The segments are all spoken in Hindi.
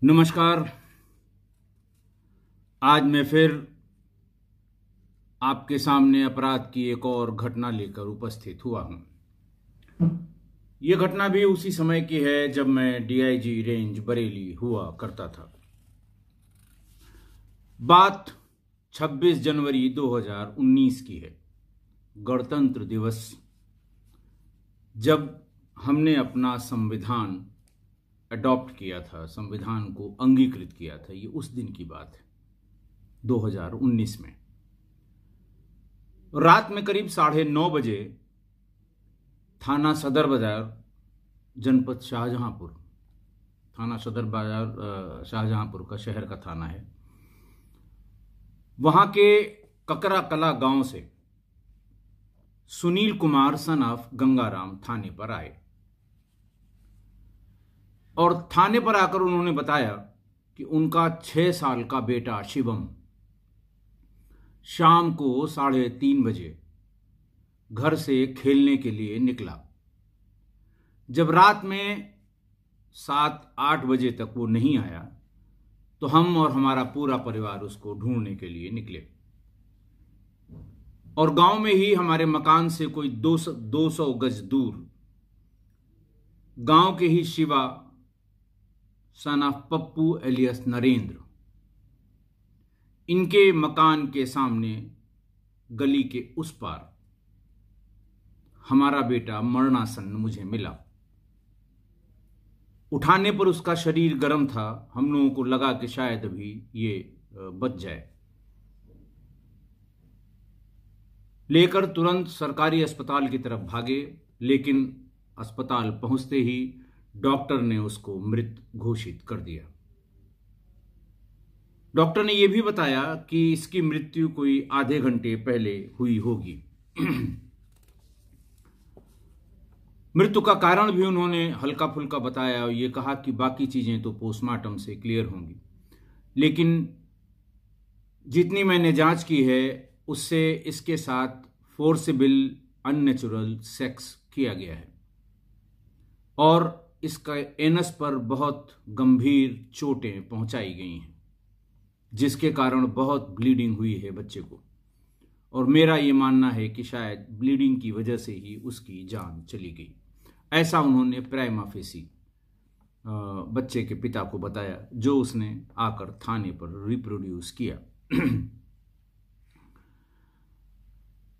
नमस्कार। आज मैं फिर आपके सामने अपराध की एक और घटना लेकर उपस्थित हुआ हूं। यह घटना भी उसी समय की है जब मैं डीआईजी रेंज बरेली हुआ करता था। बात 26 जनवरी 2019 की है। गणतंत्र दिवस, जब हमने अपना संविधान अडॉप्ट किया था, संविधान को अंगीकृत किया था। ये उस दिन की बात है, 2019 में। रात में करीब 9:30 बजे थाना सदर बाजार, जनपद शाहजहांपुर, थाना सदर बाजार शाहजहांपुर का शहर का थाना है, वहां के ककरा कला गांव से सुनील कुमार सन ऑफ गंगाराम थाने पर आए और थाने पर आकर उन्होंने बताया कि उनका 6 साल का बेटा शिवम शाम को 3:30 बजे घर से खेलने के लिए निकला। जब रात में 7-8 बजे तक वो नहीं आया तो हम और हमारा पूरा परिवार उसको ढूंढने के लिए निकले और गांव में ही हमारे मकान से कोई 200 गज दूर गांव के ही Shiva son of Pappu alias Narendra, इनके मकान के सामने गली के उस पार हमारा बेटा मरणासन्न मुझे मिला। उठाने पर उसका शरीर गर्म था। हम लोगों को लगा कि शायद अभी ये बच जाए। लेकर तुरंत सरकारी अस्पताल की तरफ भागे, लेकिन अस्पताल पहुंचते ही डॉक्टर ने उसको मृत घोषित कर दिया। डॉक्टर ने यह भी बताया कि इसकी मृत्यु कोई आधे घंटे पहले हुई होगी। मृत्यु का कारण भी उन्होंने हल्का फुल्का बताया और ये कहा कि बाकी चीजें तो पोस्टमार्टम से क्लियर होंगी, लेकिन जितनी मैंने जांच की है उससे इसके साथ फोर्सिबल अननेचुरल सेक्स किया गया है और इसका एनस पर बहुत गंभीर चोटें पहुंचाई गई हैं, जिसके कारण बहुत ब्लीडिंग हुई है बच्चे को। और मेरा ये मानना है कि शायद ब्लीडिंग की वजह से ही उसकी जान चली गई। ऐसा उन्होंने प्राइमा फेसी बच्चे के पिता को बताया, जो उसने आकर थाने पर रिप्रोड्यूस किया।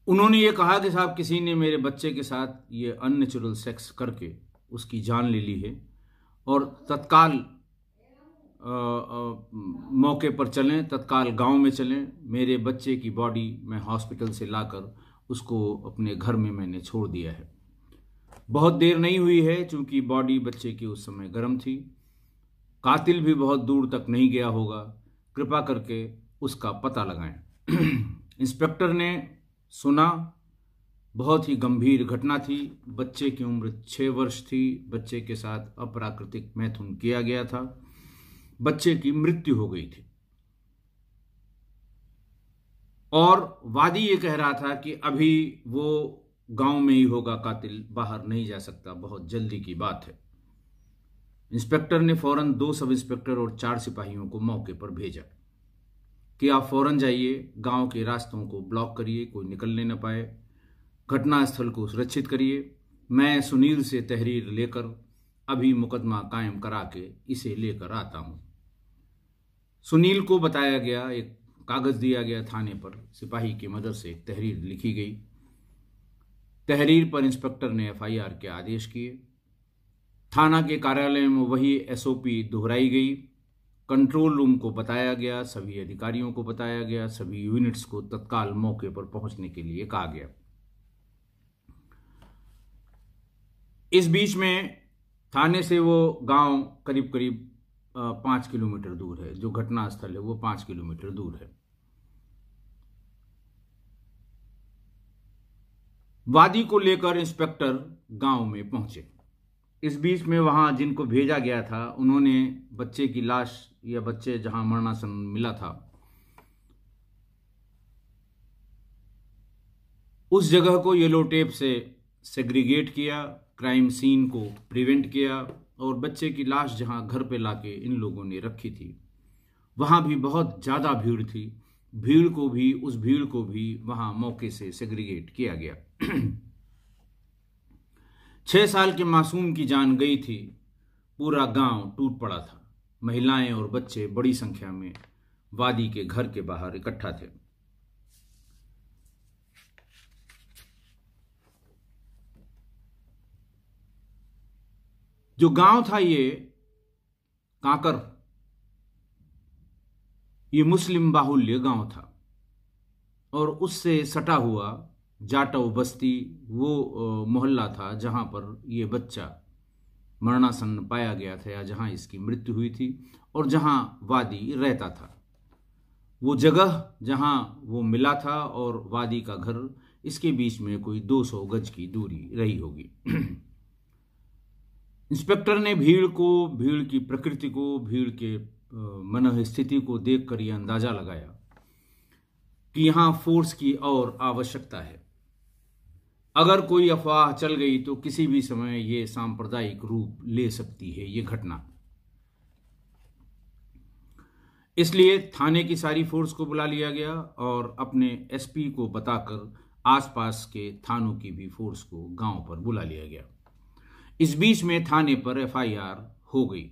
उन्होंने ये कहा कि साहब, किसी ने मेरे बच्चे के साथ ये अननेचुरल सेक्स करके उसकी जान ले ली है और तत्काल मौके पर चलें, तत्काल गांव में चलें। मेरे बच्चे की बॉडी मैं हॉस्पिटल से लाकर उसको अपने घर में मैंने छोड़ दिया है। बहुत देर नहीं हुई है, चूंकि बॉडी बच्चे की उस समय गर्म थी। कातिल भी बहुत दूर तक नहीं गया होगा। कृपा करके उसका पता लगाएं। इंस्पेक्टर ने सुना, बहुत ही गंभीर घटना थी। बच्चे की उम्र 6 वर्ष थी। बच्चे के साथ अप्राकृतिक मैथुन किया गया था। बच्चे की मृत्यु हो गई थी और वादी ये कह रहा था कि अभी वो गांव में ही होगा, कातिल बाहर नहीं जा सकता, बहुत जल्दी की बात है। इंस्पेक्टर ने फौरन 2 सब इंस्पेक्टर और 4 सिपाहियों को मौके पर भेजा कि आप फौरन जाइए, गांव के रास्तों को ब्लॉक करिए, कोई निकलने न पाए, घटनास्थल को सुरक्षित करिए। मैं सुनील से तहरीर लेकर अभी मुकदमा कायम करा के इसे लेकर आता हूं। सुनील को बताया गया, एक कागज दिया गया थाने पर, सिपाही की मदद से एक तहरीर लिखी गई। तहरीर पर इंस्पेक्टर ने एफआईआर के आदेश किए। थाना के कार्यालय में वही एसओपी दोहराई गई। कंट्रोल रूम को बताया गया, सभी अधिकारियों को बताया गया, सभी यूनिट्स को तत्काल मौके पर पहुंचने के लिए कहा गया। इस बीच में थाने से वो गांव करीब करीब 5 किलोमीटर दूर है। जो घटना स्थल है वो 5 किलोमीटर दूर है। वादी को लेकर इंस्पेक्टर गांव में पहुंचे। इस बीच में वहां जिनको भेजा गया था, उन्होंने बच्चे की लाश, या बच्चे जहां मरणासन्न मिला था, उस जगह को येलो टेप से सेग्रीगेट किया, क्राइम सीन को प्रिवेंट किया, और बच्चे की लाश जहां घर पे लाके इन लोगों ने रखी थी, वहां भी बहुत ज़्यादा भीड़ थी। उस भीड़ को भी वहां मौके से सेग्रीगेट किया गया। 6 साल के मासूम की जान गई थी। पूरा गांव टूट पड़ा था। महिलाएं और बच्चे बड़ी संख्या में वादी के घर के बाहर इकट्ठा थे। जो गांव था ये कांकर, ये मुस्लिम बाहुल्य गांव था और उससे सटा हुआ जाटव बस्ती वो मोहल्ला था जहां पर ये बच्चा मरणासन्न पाया गया था या जहां इसकी मृत्यु हुई थी और जहां वादी रहता था। वो जगह जहां वो मिला था और वादी का घर, इसके बीच में कोई 200 गज की दूरी रही होगी। इंस्पेक्टर ने भीड़ की प्रकृति को, भीड़ के मन स्थिति को देखकर यह अंदाजा लगाया कि यहां फोर्स की और आवश्यकता है। अगर कोई अफवाह चल गई तो किसी भी समय यह सांप्रदायिक रूप ले सकती है ये घटना। इसलिए थाने की सारी फोर्स को बुला लिया गया और अपने एसपी को बताकर आसपास के थानों की भी फोर्स को गांव पर बुला लिया गया। इस बीच में थाने पर एफआईआर हो गई।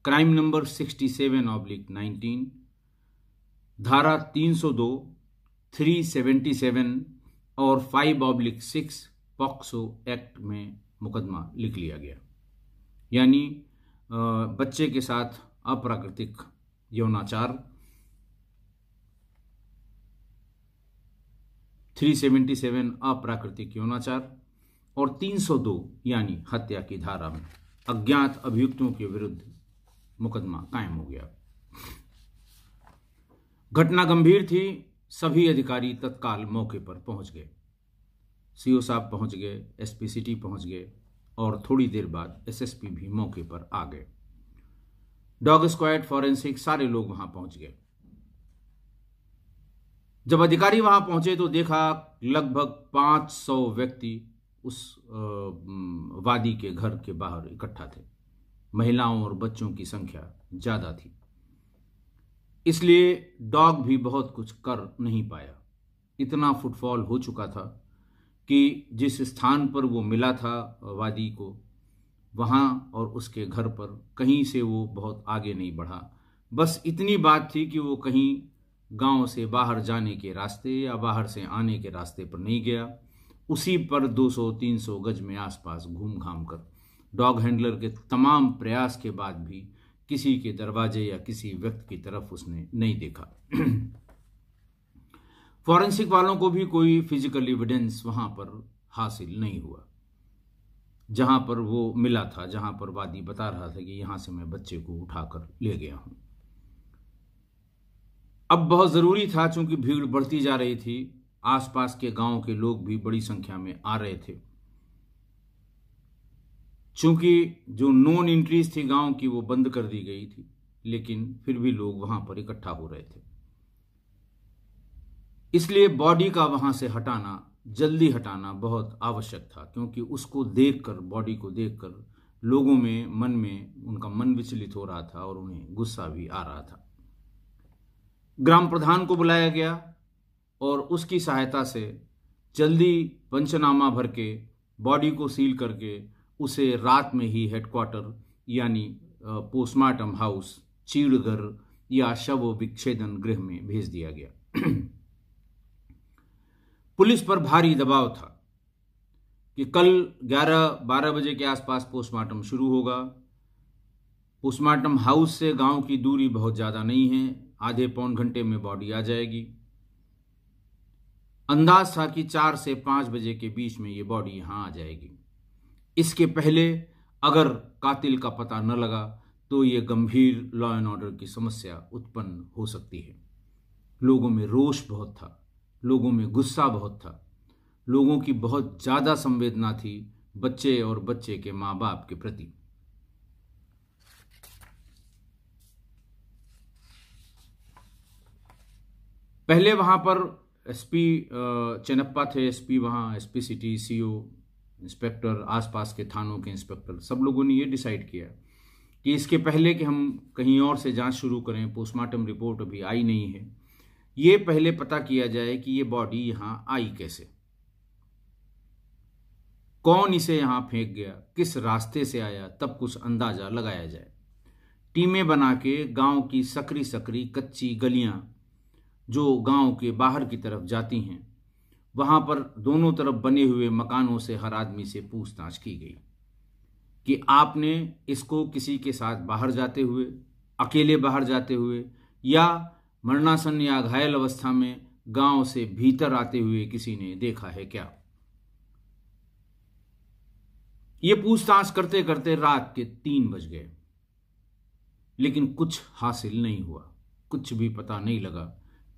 क्राइम नंबर 67/19, धारा 302, 377 और 5/6 पॉक्सो एक्ट में मुकदमा लिख लिया गया। यानी बच्चे के साथ अप्राकृतिक यौनाचार, 377 अप्राकृतिक यौनाचार और 302 यानी हत्या की धारा में अज्ञात अभियुक्तों के विरुद्ध मुकदमा कायम हो गया। घटना गंभीर थी। सभी अधिकारी तत्काल मौके पर पहुंच गए। सीओ साहब पहुंच गए, एसपी सिटी पहुंच गए और थोड़ी देर बाद एसएसपी भी मौके पर आ गए। डॉग स्क्वाड, फॉरेंसिक, सारे लोग वहां पहुंच गए। जब अधिकारी वहां पहुंचे तो देखा लगभग 500 व्यक्ति उस वादी के घर के बाहर इकट्ठा थे। महिलाओं और बच्चों की संख्या ज्यादा थी, इसलिए डॉग भी बहुत कुछ कर नहीं पाया। इतना फुटफॉल हो चुका था कि जिस स्थान पर वो मिला था वादी को, वहां और उसके घर पर कहीं से वो बहुत आगे नहीं बढ़ा। बस इतनी बात थी कि वो कहीं गांव से बाहर जाने के रास्ते या बाहर से आने के रास्ते पर नहीं गया। उसी पर 200-300 गज में आसपास घूम घाम कर डॉग हैंडलर के तमाम प्रयास के बाद भी किसी के दरवाजे या किसी व्यक्ति की तरफ उसने नहीं देखा। फॉरेंसिक वालों को भी कोई फिजिकल एविडेंस वहां पर हासिल नहीं हुआ जहां पर वो मिला था, जहां पर वादी बता रहा था कि यहां से मैं बच्चे को उठाकर ले गया हूं। अब बहुत जरूरी था, चूंकि भीड़ बढ़ती जा रही थी, आसपास के गांव के लोग भी बड़ी संख्या में आ रहे थे। चूंकि जो नॉन एंट्रीज थी गांव की वो बंद कर दी गई थी, लेकिन फिर भी लोग वहां पर इकट्ठा हो रहे थे। इसलिए बॉडी का वहां से हटाना, जल्दी हटाना बहुत आवश्यक था, क्योंकि उसको देखकर, बॉडी को देखकर लोगों में, मन में उनका मन विचलित हो रहा था और उन्हें गुस्सा भी आ रहा था। ग्राम प्रधान को बुलाया गया और उसकी सहायता से जल्दी पंचनामा भर के बॉडी को सील करके उसे रात में ही हेडक्वार्टर यानी पोस्टमार्टम हाउस, चीड़घर या शव विच्छेदन गृह में भेज दिया गया। पुलिस पर भारी दबाव था कि कल 11-12 बजे के आसपास पोस्टमार्टम शुरू होगा। पोस्टमार्टम हाउस से गांव की दूरी बहुत ज्यादा नहीं है, आधे पौन घंटे में बॉडी आ जाएगी। अंदाज था कि 4 से 5 बजे के बीच में ये बॉडी यहां आ जाएगी। इसके पहले अगर कातिल का पता न लगा तो ये गंभीर लॉ एंड ऑर्डर की समस्या उत्पन्न हो सकती है। लोगों में रोष बहुत था, लोगों में गुस्सा बहुत था, लोगों की बहुत ज्यादा संवेदना थी बच्चे और बच्चे के मां बाप के प्रति। पहले वहां पर एसपी चेन्नप्पा थे, एसपी वहां, एसपी सिटी, सीओ इंस्पेक्टर, आसपास के थानों के इंस्पेक्टर, सब लोगों ने ये डिसाइड किया कि इसके पहले कि हम कहीं और से जांच शुरू करें, पोस्टमार्टम रिपोर्ट अभी आई नहीं है, ये पहले पता किया जाए कि ये बॉडी यहां आई कैसे, कौन इसे यहां फेंक गया, किस रास्ते से आया, तब कुछ अंदाजा लगाया जाए। टीमें बना के गांव की सकरी सकरी कच्ची गलियां जो गांव के बाहर की तरफ जाती हैं, वहां पर दोनों तरफ बने हुए मकानों से हर आदमी से पूछताछ की गई कि आपने इसको किसी के साथ बाहर जाते हुए, अकेले बाहर जाते हुए, या मरणासन या घायल अवस्था में गांव से भीतर आते हुए किसी ने देखा है क्या। ये पूछताछ करते करते रात के 3 बज गए, लेकिन कुछ हासिल नहीं हुआ, कुछ भी पता नहीं लगा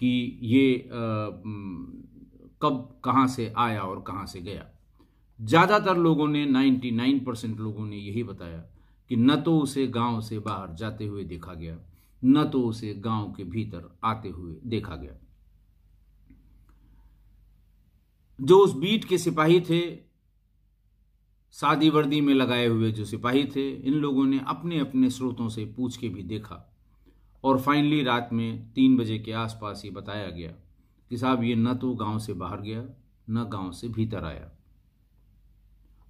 कि ये कब कहां से आया और कहां से गया। ज्यादातर लोगों ने, 99% लोगों ने यही बताया कि न तो उसे गांव से बाहर जाते हुए देखा गया, न तो उसे गांव के भीतर आते हुए देखा गया। जो उस बीट के सिपाही थे, सादी वर्दी में लगाए हुए जो सिपाही थे, इन लोगों ने अपने अपने स्रोतों से पूछ के भी देखा और फाइनली रात में 3 बजे के आसपास ही बताया गया कि साहब ये न तो गांव से बाहर गया, न गांव से भीतर आया।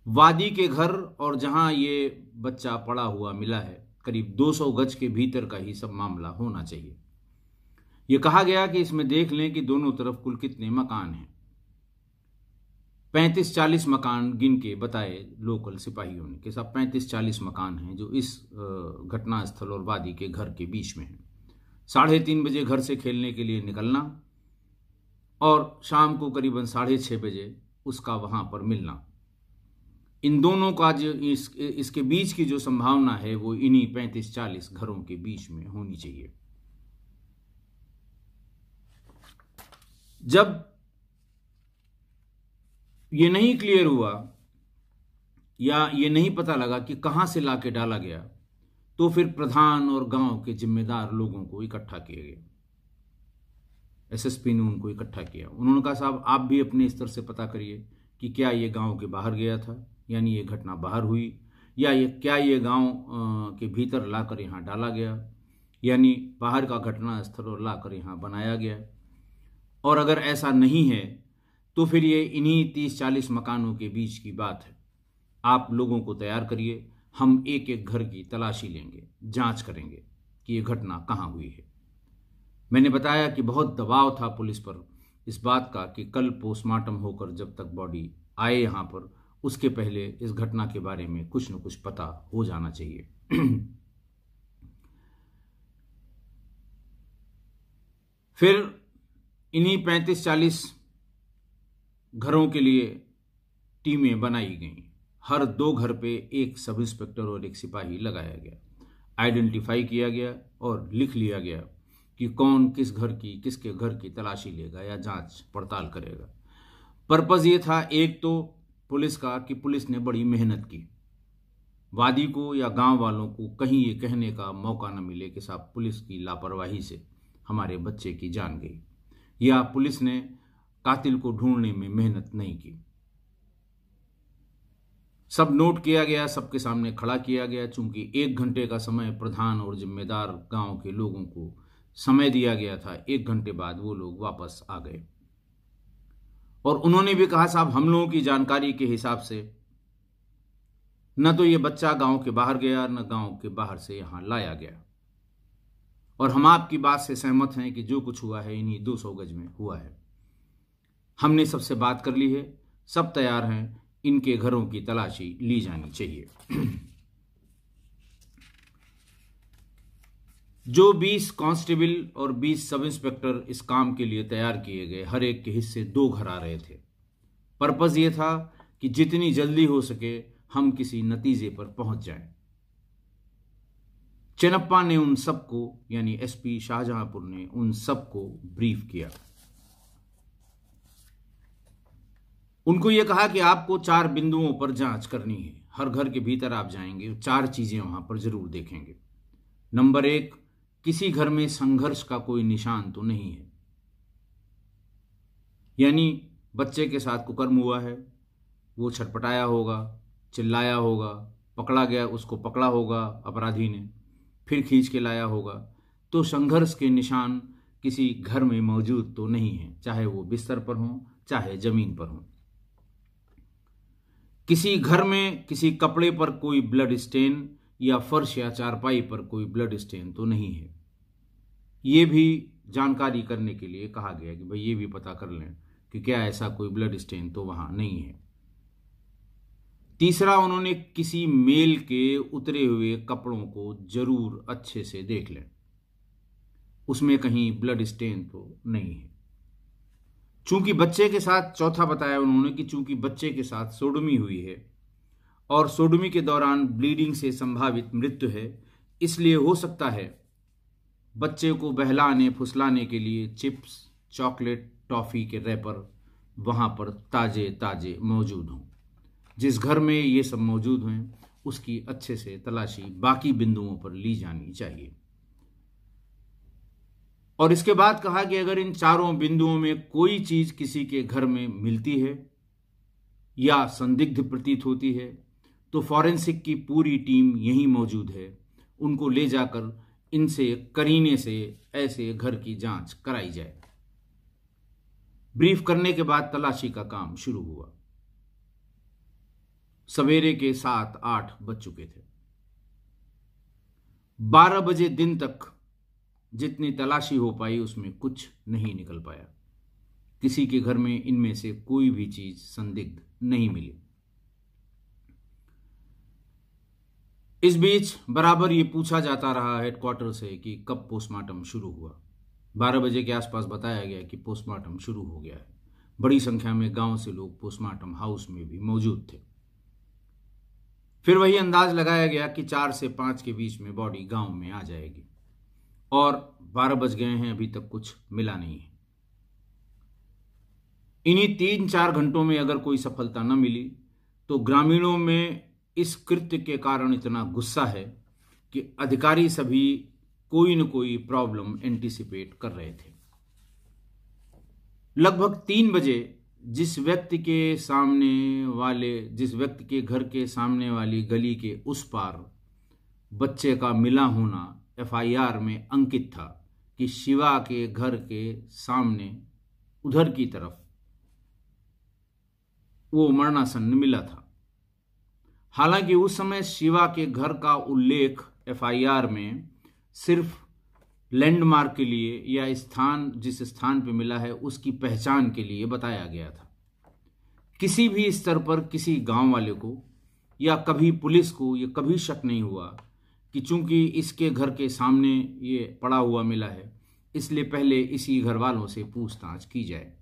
वादी के घर और जहां ये बच्चा पड़ा हुआ मिला है, करीब 200 गज के भीतर का ही सब मामला होना चाहिए। यह कहा गया कि इसमें देख लें कि दोनों तरफ कुल कितने मकान हैं। 35-40 मकान गिन के बताए लोकल सिपाहियों ने कि साहब 35-40 मकान हैं जो इस घटनास्थल और वादी के घर के बीच में हैं। 3:30 बजे घर से खेलने के लिए निकलना और शाम को करीबन 6:30 बजे उसका वहां पर मिलना, इन दोनों का जो इसके बीच की जो संभावना है वो इन्हीं 35-40 घरों के बीच में होनी चाहिए। जब ये नहीं क्लियर हुआ या ये नहीं पता लगा कि कहां से लाके डाला गया, तो फिर प्रधान और गांव के जिम्मेदार लोगों को इकट्ठा किया गया। एसएसपी ने उनको इकट्ठा किया। उन्होंने कहा साहब आप भी अपने स्तर से पता करिए कि क्या ये गांव के बाहर गया था, यानी ये घटना बाहर हुई, या ये गांव के भीतर लाकर यहां डाला गया, यानी बाहर का घटना स्थल और लाकर यहां बनाया गया। और अगर ऐसा नहीं है तो फिर ये इन्हीं 30-40 मकानों के बीच की बात है। आप लोगों को तैयार करिए, हम एक एक घर की तलाशी लेंगे, जांच करेंगे कि ये घटना कहां हुई है। मैंने बताया कि बहुत दबाव था पुलिस पर इस बात का कि कल पोस्टमार्टम होकर जब तक बॉडी आए यहां पर, उसके पहले इस घटना के बारे में कुछ न कुछ पता हो जाना चाहिए। फिर इन्हीं 35-40 घरों के लिए टीमें बनाई गईं। हर 2 घर पे एक सब इंस्पेक्टर और एक सिपाही लगाया गया। आइडेंटिफाई किया गया और लिख लिया गया कि कौन किसके घर की तलाशी लेगा या जांच पड़ताल करेगा। पर्पस ये था एक तो पुलिस का कि पुलिस ने बड़ी मेहनत की, वादी को या गांव वालों को कहीं ये कहने का मौका न मिले कि साहब पुलिस की लापरवाही से हमारे बच्चे की जान गई, या पुलिस ने कातिल को ढूंढने में मेहनत नहीं की। सब नोट किया गया, सबके सामने खड़ा किया गया। चूंकि 1 घंटे का समय प्रधान और जिम्मेदार गांव के लोगों को समय दिया गया था, 1 घंटे बाद वो लोग वापस आ गए और उन्होंने भी कहा साहब हम लोगों की जानकारी के हिसाब से न तो ये बच्चा गांव के बाहर गया, न गांव के बाहर से यहां लाया गया, और हम आपकी बात से सहमत हैं कि जो कुछ हुआ है इन्हीं 200 गज में हुआ है। हमने सबसे बात कर ली है, सब तैयार हैं, इनके घरों की तलाशी ली जानी चाहिए। जो 20 कांस्टेबल और 20 सब इंस्पेक्टर इस काम के लिए तैयार किए गए, हर एक के हिस्से 2 घर आ रहे थे। पर्पस ये था कि जितनी जल्दी हो सके हम किसी नतीजे पर पहुंच जाएं। चेन्नप्पा ने उन सबको, यानी एसपी शाहजहांपुर ने उन सबको ब्रीफ किया। उनको यह कहा कि आपको 4 बिंदुओं पर जांच करनी है। हर घर के भीतर आप जाएंगे, 4 चीजें वहां पर जरूर देखेंगे। नंबर 1, किसी घर में संघर्ष का कोई निशान तो नहीं है, यानी बच्चे के साथ कुकर्म हुआ है, वो छटपटाया होगा, चिल्लाया होगा, पकड़ा गया, उसको पकड़ा होगा अपराधी ने, फिर खींच के लाया होगा। तो संघर्ष के निशान किसी घर में मौजूद तो नहीं है, चाहे वो बिस्तर पर हो, चाहे जमीन पर हो। किसी घर में किसी कपड़े पर कोई ब्लड स्टेन या फर्श या चारपाई पर कोई ब्लड स्टेन तो नहीं है। ये भी जानकारी करने के लिए कहा गया कि भाई ये भी पता कर लें कि क्या ऐसा कोई ब्लड स्टेन तो वहां नहीं है। तीसरा, उन्होंने किसी मेल के उतरे हुए कपड़ों को जरूर अच्छे से देख लें, उसमें कहीं ब्लड स्टेन तो नहीं है। चूंकि बच्चे के साथ, चौथा बताया उन्होंने कि चूंकि बच्चे के साथ सोडोमी हुई है और सोडोमी के दौरान ब्लीडिंग से संभावित मृत्यु है, इसलिए हो सकता है बच्चे को बहलाने फुसलाने के लिए चिप्स, चॉकलेट, टॉफी के रैपर वहां पर ताजे ताजे मौजूद हों। जिस घर में ये सब मौजूद हैं उसकी अच्छे से तलाशी बाकी बिंदुओं पर ली जानी चाहिए। और इसके बाद कहा कि अगर इन चारों बिंदुओं में कोई चीज किसी के घर में मिलती है या संदिग्ध प्रतीत होती है तो फॉरेंसिक की पूरी टीम यहीं मौजूद है, उनको ले जाकर इनसे करीने से ऐसे घर की जांच कराई जाए। ब्रीफ करने के बाद तलाशी का काम शुरू हुआ। सवेरे के 7-8 बज चुके थे। 12 बजे दिन तक जितनी तलाशी हो पाई उसमें कुछ नहीं निकल पाया। किसी के घर में इनमें से कोई भी चीज संदिग्ध नहीं मिली। इस बीच बराबर ये पूछा जाता रहा हेडक्वार्टर से कि कब पोस्टमार्टम शुरू हुआ। 12 बजे के आसपास बताया गया कि पोस्टमार्टम शुरू हो गया है। बड़ी संख्या में गांव से लोग पोस्टमार्टम हाउस में भी मौजूद थे। फिर वही अंदाज लगाया गया कि 4 से 5 के बीच में बॉडी गांव में आ जाएगी और 12 बज गए हैं, अभी तक कुछ मिला नहीं है। इन्हीं 3-4 घंटों में अगर कोई सफलता न मिली तो ग्रामीणों में इस कृत्य के कारण इतना गुस्सा है कि अधिकारी सभी कोई न कोई प्रॉब्लम एंटीसिपेट कर रहे थे। लगभग 3 बजे जिस व्यक्ति के घर के सामने वाली गली के उस पार बच्चे का मिला होना एफआईआर में अंकित था कि शिवा के घर के सामने उधर की तरफ वो मरणासन्न मिला था। हालांकि उस समय शिवा के घर का उल्लेख एफआईआर में सिर्फ लैंडमार्क के लिए या स्थान, जिस स्थान पे मिला है उसकी पहचान के लिए बताया गया था। किसी भी स्तर पर किसी गांव वाले को या कभी पुलिस को ये कभी शक नहीं हुआ कि चूंकि इसके घर के सामने ये पड़ा हुआ मिला है इसलिए पहले इसी घर वालों से पूछताछ की जाए।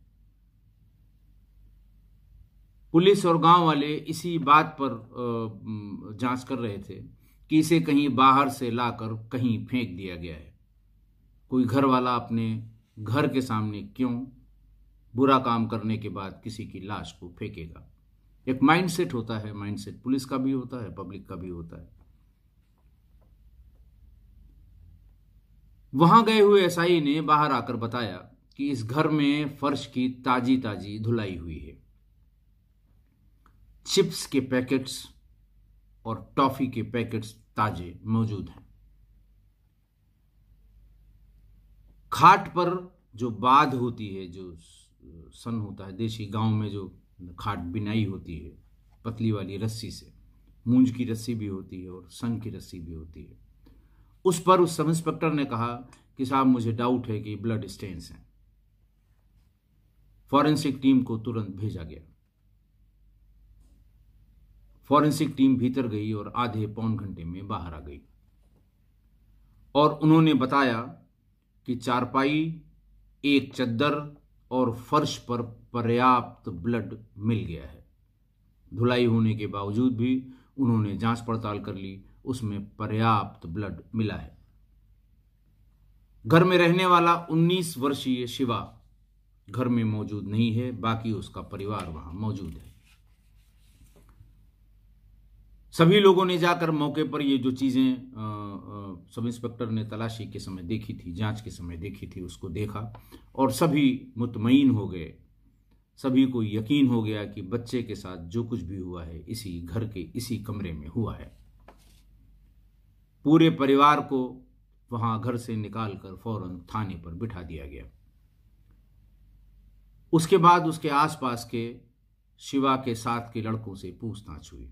पुलिस और गांव वाले इसी बात पर जांच कर रहे थे कि इसे कहीं बाहर से लाकर कहीं फेंक दिया गया है। कोई घर वाला अपने घर के सामने क्यों बुरा काम करने के बाद किसी की लाश को फेंकेगा। एक माइंडसेट होता है, माइंडसेट पुलिस का भी होता है, पब्लिक का भी होता है। वहां गए हुए एसआई ने बाहर आकर बताया कि इस घर में फर्श की ताजी ताजी धुलाई हुई है। चिप्स के पैकेट्स और टॉफी के पैकेट्स ताजे मौजूद हैं। खाट पर जो बाध होती है, जो सन होता है, देशी गांव में जो खाट बिनाई होती है पतली वाली रस्सी से, मूंज की रस्सी भी होती है और सन की रस्सी भी होती है, उस पर उस सब इंस्पेक्टर ने कहा कि साहब मुझे डाउट है कि ब्लड स्टेन्स हैं। फॉरेंसिक टीम को तुरंत भेजा गया। फॉरेंसिक टीम भीतर गई और आधे पौन घंटे में बाहर आ गई और उन्होंने बताया कि चारपाई, एक चद्दर और फर्श पर पर्याप्त ब्लड मिल गया है। धुलाई होने के बावजूद भी उन्होंने जांच पड़ताल कर ली, उसमें पर्याप्त ब्लड मिला है। घर में रहने वाला 19 वर्षीय शिवा घर में मौजूद नहीं है, बाकी उसका परिवार वहां मौजूद है। सभी लोगों ने जाकर मौके पर ये जो चीजें सब इंस्पेक्टर ने तलाशी के समय देखी थी, जांच के समय देखी थी, उसको देखा और सभी मुतमईन हो गए सभी को यकीन हो गया कि बच्चे के साथ जो कुछ भी हुआ है इसी घर के इसी कमरे में हुआ है। पूरे परिवार को वहां घर से निकालकर फौरन थाने पर बिठा दिया गया। उसके बाद उसके आसपास के शिवा के साथ के लड़कों से पूछताछ हुई।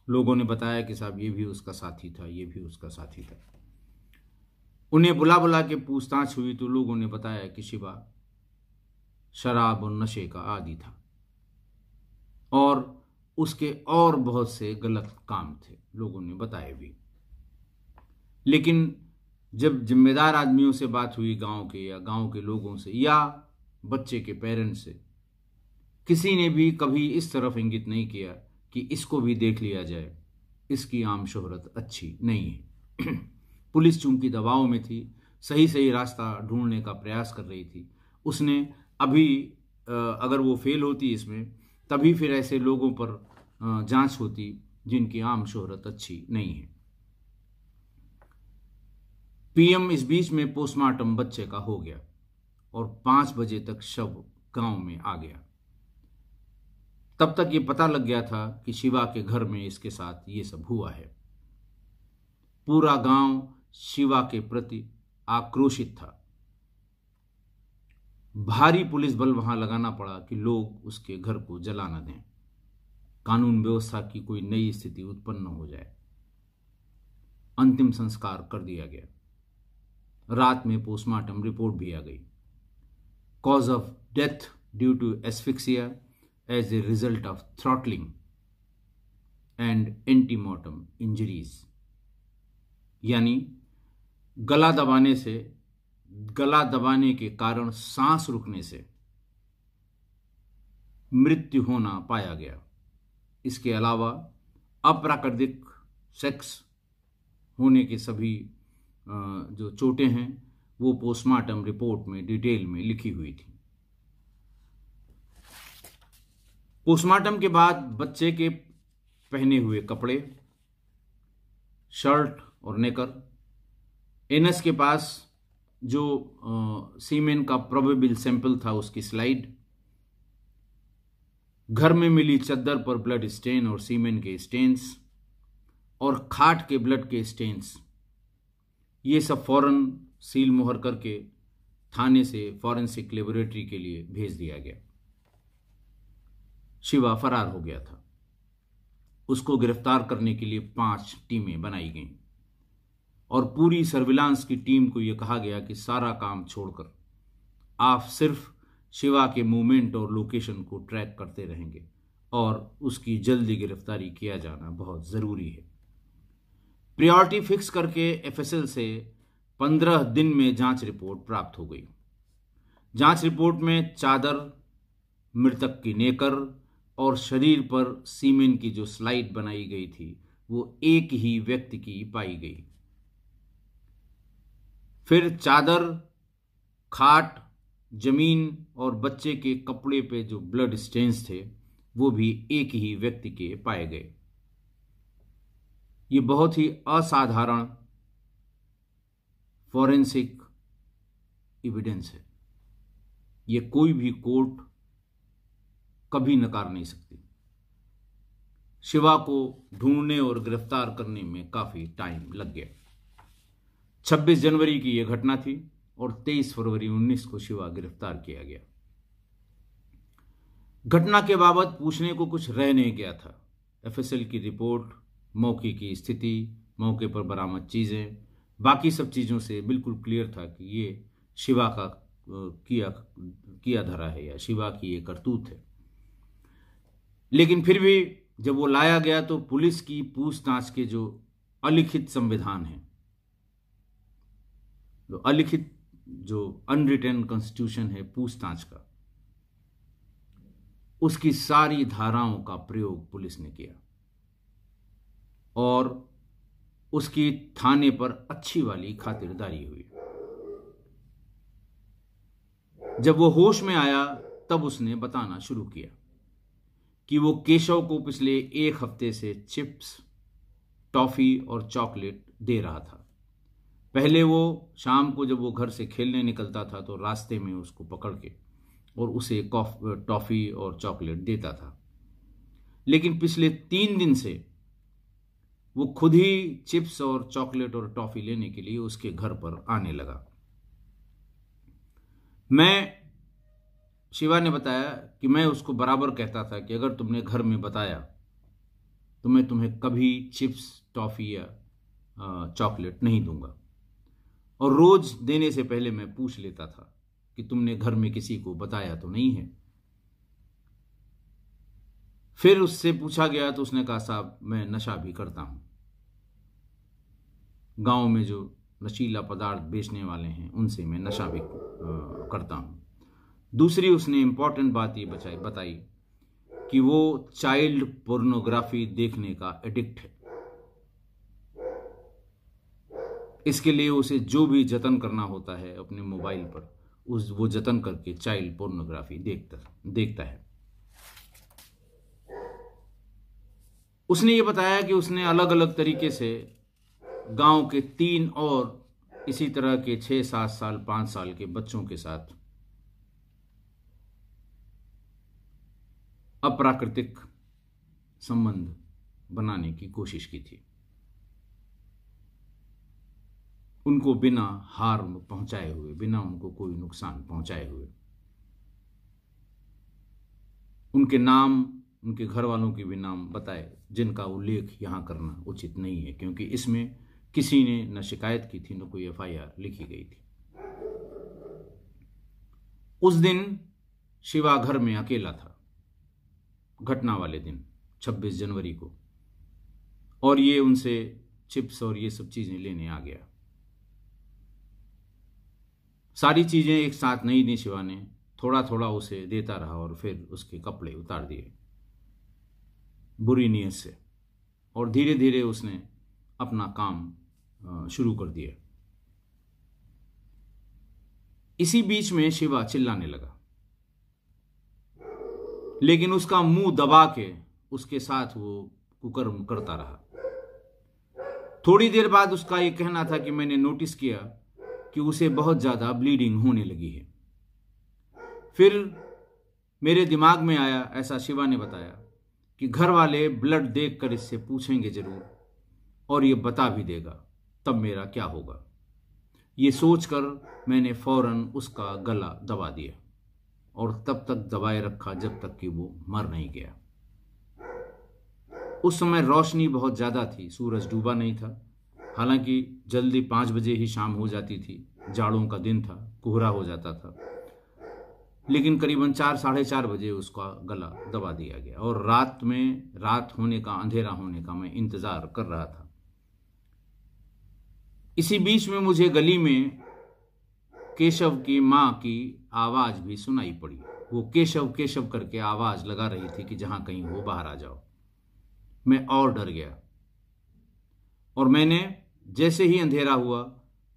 लोगों ने बताया कि साहब ये भी उसका साथी था, ये भी उसका साथी था। उन्हें बुला बुला के पूछताछ हुई तो लोगों ने बताया कि शिवा शराब और नशे का आदी था और उसके और बहुत से गलत काम थे, लोगों ने बताया भी। लेकिन जब जिम्मेदार आदमियों से बात हुई, गांव के या गांव के लोगों से या बच्चे के पेरेंट्स से, किसी ने भी कभी इस तरफ इंगित नहीं किया कि इसको भी देख लिया जाए, इसकी आम शोहरत अच्छी नहीं है। पुलिस चूंकि दबाव में थी, सही सही रास्ता ढूंढने का प्रयास कर रही थी, उसने अभी अगर वो फेल होती इसमें, तभी फिर ऐसे लोगों पर जांच होती जिनकी आम शोहरत अच्छी नहीं है। पीएम इस बीच में पोस्टमार्टम बच्चे का हो गया और 5 बजे तक शव गांव में आ गया। तब तक ये पता लग गया था कि शिवा के घर में इसके साथ ये सब हुआ है। पूरा गांव शिवा के प्रति आक्रोशित था। भारी पुलिस बल वहां लगाना पड़ा कि लोग उसके घर को जला न दें, कानून व्यवस्था की कोई नई स्थिति उत्पन्न हो जाए। अंतिम संस्कार कर दिया गया। रात में पोस्टमार्टम रिपोर्ट भी आ गई। Cause of death due to asphyxia as a result of throttling and antemortem injuries, यानी गला दबाने के कारण सांस रुकने से मृत्यु होना पाया गया। इसके अलावा अप्राकृतिक सेक्स होने के सभी जो चोटें हैं वो पोस्टमार्टम रिपोर्ट में डिटेल में लिखी हुई थी। पोस्टमार्टम के बाद बच्चे के पहने हुए कपड़े, शर्ट और नेकर, एनएस के पास जो सीमेन का प्रोबेबल सैंपल था उसकी स्लाइड, घर में मिली चद्दर पर ब्लड स्टेन और सीमेन के स्टेन्स और खाट के ब्लड के स्टेन्स, ये सब फौरन सील मोहर करके थाने से फॉरेंसिक लेबोरेटरी के लिए भेज दिया गया। शिवा फरार हो गया था। उसको गिरफ्तार करने के लिए 5 टीमें बनाई गईं और पूरी सर्विलांस की टीम को यह कहा गया कि सारा काम छोड़कर आप सिर्फ शिवा के मूवमेंट और लोकेशन को ट्रैक करते रहेंगे और उसकी जल्दी गिरफ्तारी किया जाना बहुत जरूरी है। प्रायोरिटी फिक्स करके एफएसएल से 15 दिन में जांच रिपोर्ट प्राप्त हो गई। जांच रिपोर्ट में चादर, मृतक की नेकर और शरीर पर सीमेन की जो स्लाइड बनाई गई थी वो एक ही व्यक्ति की पाई गई। फिर चादर, खाट, जमीन और बच्चे के कपड़े पे जो ब्लड स्टेन्स थे वो भी एक ही व्यक्ति के पाए गए। ये बहुत ही असाधारण फॉरेंसिक एविडेंस है। ये कोई भी कोर्ट कभी नकार नहीं सकती। शिवा को ढूंढने और गिरफ्तार करने में काफी टाइम लग गया। 26 जनवरी की यह घटना थी और 23 फरवरी 19 को शिवा गिरफ्तार किया गया। घटना के बाबत पूछने को कुछ रह नहीं गया था। एफएसएल की रिपोर्ट, मौके की स्थिति, मौके पर बरामद चीजें, बाकी सब चीजों से बिल्कुल क्लियर था कि ये शिवा का किया धरा है या शिवा की ये करतूत है। लेकिन फिर भी जब वो लाया गया तो पुलिस की पूछताछ के जो अलिखित संविधान है, जो अनरिटन कॉन्स्टिट्यूशन है पूछताछ का, उसकी सारी धाराओं का प्रयोग पुलिस ने किया और उसकी थाने पर अच्छी वाली खातिरदारी हुई। जब वो होश में आया तब उसने बताना शुरू किया कि वो केशव को पिछले 1 हफ्ते से चिप्स, टॉफी और चॉकलेट दे रहा था। पहले वो शाम को जब वो घर से खेलने निकलता था तो रास्ते में उसको पकड़ के और उसे टॉफ़ी और चॉकलेट देता था। लेकिन पिछले 3 दिन से वो खुद ही चिप्स और चॉकलेट और टॉफ़ी लेने के लिए उसके घर पर आने लगा। शिवा ने बताया कि मैं उसको बराबर कहता था कि अगर तुमने घर में बताया तो मैं तुम्हें कभी चिप्स, टॉफ़ी या चॉकलेट नहीं दूंगा। और रोज देने से पहले मैं पूछ लेता था कि तुमने घर में किसी को बताया तो नहीं है। फिर उससे पूछा गया तो उसने कहा, साहब मैं नशा भी करता हूं। गांव में जो नशीला पदार्थ बेचने वाले हैं उनसे मैं नशा भी करता हूं। दूसरी उसने इंपॉर्टेंट बात ये बताई कि वो चाइल्ड पोर्नोग्राफी देखने का एडिक्ट है। इसके लिए उसे जो भी जतन करना होता है अपने मोबाइल पर वो जतन करके चाइल्ड पोर्नोग्राफी देखता है। उसने ये बताया कि उसने अलग अलग तरीके से गांव के 3 और इसी तरह के 6, 7 साल, 5 साल के बच्चों के साथ अप्राकृतिक संबंध बनाने की कोशिश की थी, उनको बिना हार्म पहुंचाए हुए, बिना उनको कोई नुकसान पहुंचाए हुए। उनके नाम, उनके घर वालों के भी नाम बताए, जिनका उल्लेख यहां करना उचित नहीं है क्योंकि इसमें किसी ने न शिकायत की थी न कोई एफआईआर लिखी गई थी। उस दिन शिवा घर में अकेला था, घटना वाले दिन 26 जनवरी को, और ये उनसे चिप्स और ये सब चीजें लेने आ गया। सारी चीजें एक साथ नहीं दी शिवा ने, थोड़ा थोड़ा उसे देता रहा और फिर उसके कपड़े उतार दिए बुरी नीयत से, और धीरे धीरे उसने अपना काम शुरू कर दिया। इसी बीच में शिवा चिल्लाने लगा, लेकिन उसका मुंह दबा के उसके साथ वो कुकर्म करता रहा। थोड़ी देर बाद उसका ये कहना था कि मैंने नोटिस किया कि उसे बहुत ज्यादा ब्लीडिंग होने लगी है। फिर मेरे दिमाग में आया, ऐसा शिवा ने बताया, कि घर वाले ब्लड देखकर इससे पूछेंगे जरूर और ये बता भी देगा, तब मेरा क्या होगा। ये सोचकर मैंने फौरन उसका गला दबा दिया और तब तक दबाए रखा जब तक कि वो मर नहीं गया। उस समय रोशनी बहुत ज्यादा थी, सूरज डूबा नहीं था। हालांकि जल्दी 5 बजे ही शाम हो जाती थी, जाड़ों का दिन था, कोहरा हो जाता था, लेकिन करीबन 4, साढ़े 4 बजे उसका गला दबा दिया गया और रात होने का, अंधेरा होने का मैं इंतजार कर रहा था। इसी बीच में मुझे गली में केशव की मां की आवाज भी सुनाई पड़ी। वो केशव केशव करके आवाज लगा रही थी कि जहां कहीं हो बाहर आ जाओ। मैं और डर गया और मैंने जैसे ही अंधेरा हुआ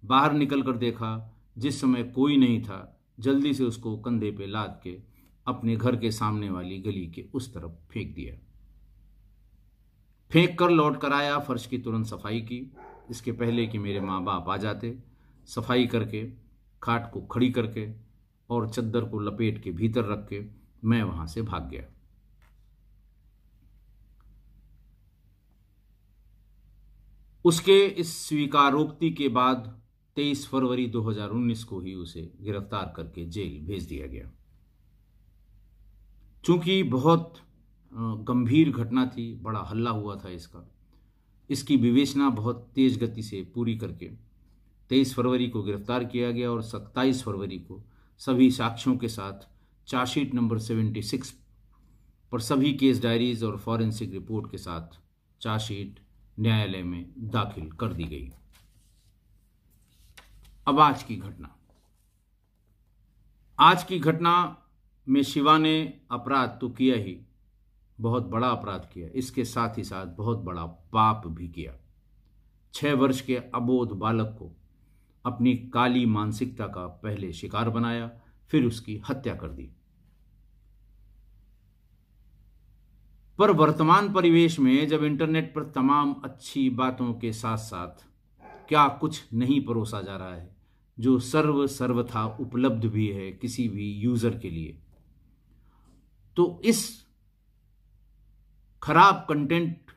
बाहर निकल कर देखा, जिस समय कोई नहीं था, जल्दी से उसको कंधे पे लाद के अपने घर के सामने वाली गली के उस तरफ फेंक दिया। फेंक कर लौट कर आया, फर्श की तुरंत सफाई की, इसके पहले कि मेरे माँ बाप आ जाते। सफाई करके, खाट को खड़ी करके और चद्दर को लपेट के भीतर रख के मैं वहां से भाग गया। उसके इस स्वीकारोक्ति के बाद 23 फरवरी 2019 को ही उसे गिरफ्तार करके जेल भेज दिया गया। चूंकि बहुत गंभीर घटना थी, बड़ा हल्ला हुआ था इसकी विवेचना बहुत तेज गति से पूरी करके 23 फरवरी को गिरफ्तार किया गया और 27 फरवरी को सभी साक्ष्यों के साथ चार्जशीट नंबर 76 पर सभी केस डायरीज और फॉरेंसिक रिपोर्ट के साथ चार्जशीट न्यायालय में दाखिल कर दी गई। अब आज की घटना में शिवा ने अपराध तो किया ही, बहुत बड़ा अपराध किया, इसके साथ ही साथ बहुत बड़ा पाप भी किया। 6 वर्ष के अबोध बालक को अपनी काली मानसिकता का पहले शिकार बनाया, फिर उसकी हत्या कर दी। पर वर्तमान परिवेश में जब इंटरनेट पर तमाम अच्छी बातों के साथ साथ क्या कुछ नहीं परोसा जा रहा है जो सर्वथा उपलब्ध भी है किसी भी यूजर के लिए, तो इस खराब कंटेंट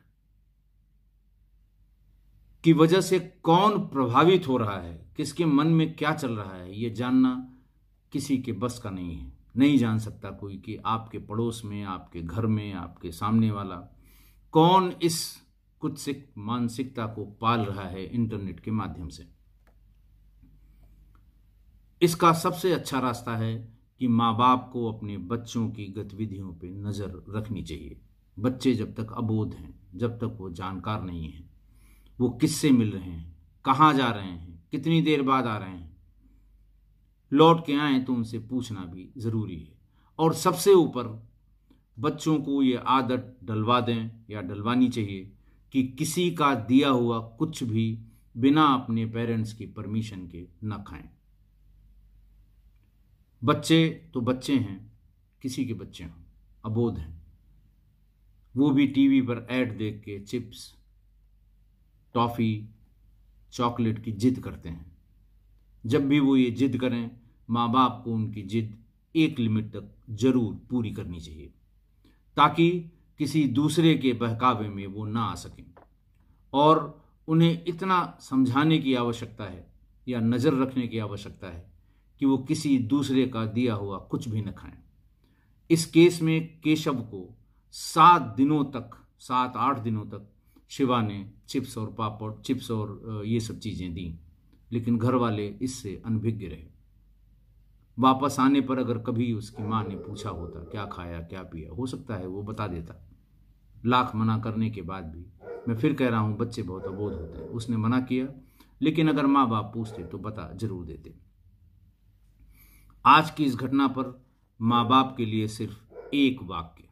की वजह से कौन प्रभावित हो रहा है, किसके मन में क्या चल रहा है, यह जानना किसी के बस का नहीं है। नहीं जान सकता कोई कि आपके पड़ोस में, आपके घर में, आपके सामने वाला कौन इस कुछ मानसिकता को पाल रहा है इंटरनेट के माध्यम से। इसका सबसे अच्छा रास्ता है कि माँ बाप को अपने बच्चों की गतिविधियों पर नजर रखनी चाहिए। बच्चे जब तक अबोध हैं, जब तक वो जानकार नहीं हैं, वो किससे मिल रहे हैं, कहाँ जा रहे हैं, कितनी देर बाद आ रहे हैं, लौट के आए तो उनसे पूछना भी जरूरी है। और सबसे ऊपर बच्चों को ये आदत डलवा दें या डलवानी चाहिए कि किसी का दिया हुआ कुछ भी बिना अपने पेरेंट्स की परमिशन के न खाएं। बच्चे तो बच्चे हैं, किसी के बच्चे हों, अबोध हैं, वो भी टीवी पर ऐड देख के चिप्स, टॉफी, चॉकलेट की जिद करते हैं। जब भी वो ये जिद करें, माँ बाप को उनकी जिद एक लिमिट तक जरूर पूरी करनी चाहिए, ताकि किसी दूसरे के बहकावे में वो ना आ सकें। और उन्हें इतना समझाने की आवश्यकता है या नज़र रखने की आवश्यकता है कि वो किसी दूसरे का दिया हुआ कुछ भी न खाएं। इस केस में केशव को 7 दिनों तक, 7-8 दिनों तक शिवा ने चिप्स और पापड़, चिप्स और ये सब चीज़ें दी, लेकिन घर वाले इससे अनभिज्ञ रहे। वापस आने पर अगर कभी उसकी माँ ने पूछा होता क्या खाया, क्या पिया, हो सकता है वो बता देता। लाख मना करने के बाद भी, मैं फिर कह रहा हूँ, बच्चे बहुत अबोध होते हैं। उसने मना किया, लेकिन अगर माँ बाप पूछते तो बता जरूर देते। आज की इस घटना पर माँ बाप के लिए सिर्फ एक वाक्य,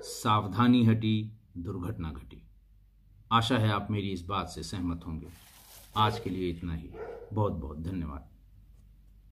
सावधानी हटी, दुर्घटना घटी। आशा है आप मेरी इस बात से सहमत होंगे। आज के लिए इतना ही। बहुत बहुत धन्यवाद।